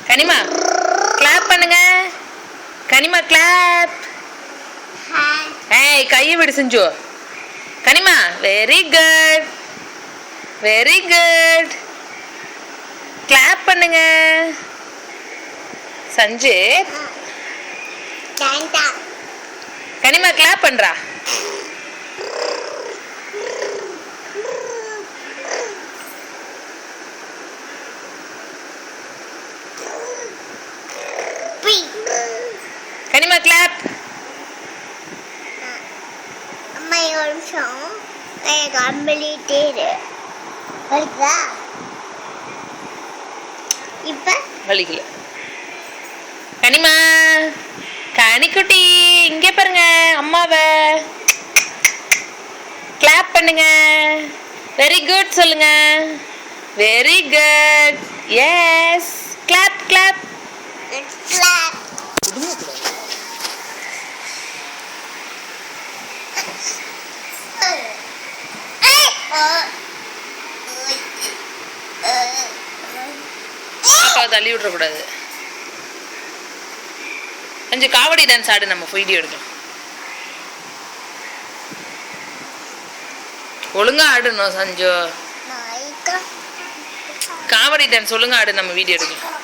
கனிமா clap பண்ணுங்க. Kanima clap. ஏய் கையை விடு செஞ்சு. Kanima very good very good. Clap பண்ணுங்க. சஞ்சு கனிமா கிளாப் பண்றா. கனிமா கிளாப். அம்மா ஒரு நிமிஷம் கம்பளிட்டே இரு. வலிக்குதா? இப்ப வலிக்கல. கனிமா கனிக்குட்டி இங்கே பாருங்க அம்மாவை. கிளாப் பண்ணுங்க. வெரி குட் சொல்லுங்க. Very good. Yes clap clap. Clap. தள்ளி விட்டுறக்கூடாது. கொஞ்சம் காவடி டான்ஸ் ஆடு, நம்ம வீடியோ எடுக்கலாம். ஒழுங்கா ஆடணும் சஞ்சு. காவடி டான்ஸ் ஒழுங்கா ஆடு, நம்ம வீடியோ எடுக்கலாம்.